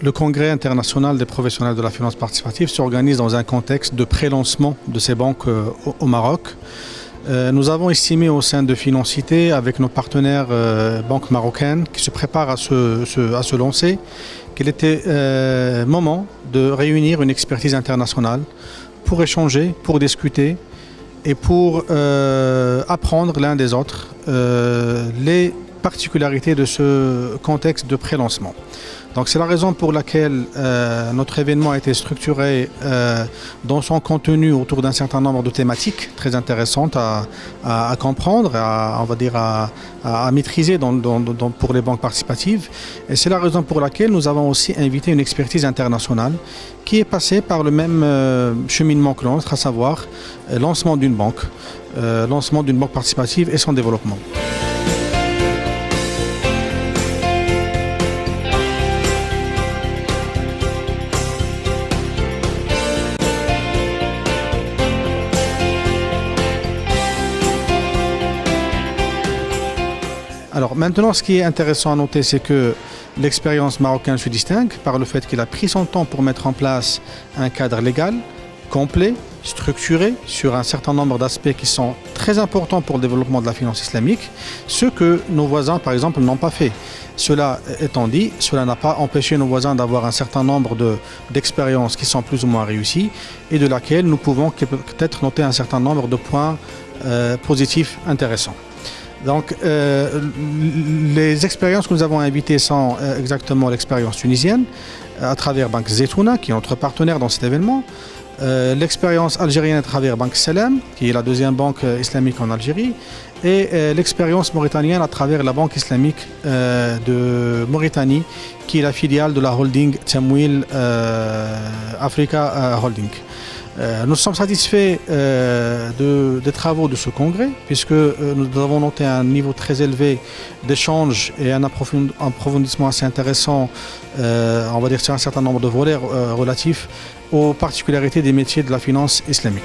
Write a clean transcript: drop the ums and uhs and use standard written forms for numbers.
Le Congrès international des professionnels de la finance participative s'organise dans un contexte de pré-lancement de ces banques au Maroc. Nous avons estimé au sein de Financité, avec nos partenaires banques marocaines qui se préparent à se lancer, qu'il était moment de réunir une expertise internationale pour échanger, pour discuter et pour apprendre l'un des autres les particularités de ce contexte de pré-lancement. Donc c'est la raison pour laquelle notre événement a été structuré dans son contenu autour d'un certain nombre de thématiques très intéressantes à comprendre, à maîtriser pour les banques participatives. Et c'est la raison pour laquelle nous avons aussi invité une expertise internationale qui est passée par le même cheminement que l'autre, à savoir lancement d'une banque participative et son développement. Alors maintenant, ce qui est intéressant à noter, c'est que l'expérience marocaine se distingue par le fait qu'il a pris son temps pour mettre en place un cadre légal, complet, structuré, sur un certain nombre d'aspects qui sont très importants pour le développement de la finance islamique, ce que nos voisins, par exemple, n'ont pas fait. Cela étant dit, cela n'a pas empêché nos voisins d'avoir un certain nombre d'expériences qui sont plus ou moins réussies et de laquelle nous pouvons peut-être noter un certain nombre de points positifs intéressants. Donc, les expériences que nous avons invitées sont exactement l'expérience tunisienne, à travers Banque Zetouna, qui est notre partenaire dans cet événement, l'expérience algérienne à travers Banque Salam, qui est la deuxième banque islamique en Algérie, et l'expérience mauritanienne à travers la Banque islamique de Mauritanie, qui est la filiale de la holding Tamwil Africa Holding. Nous sommes satisfaits des travaux de ce congrès, puisque nous avons noté un niveau très élevé d'échange et un approfondissement assez intéressant, on va dire, sur un certain nombre de volets relatifs aux particularités des métiers de la finance islamique.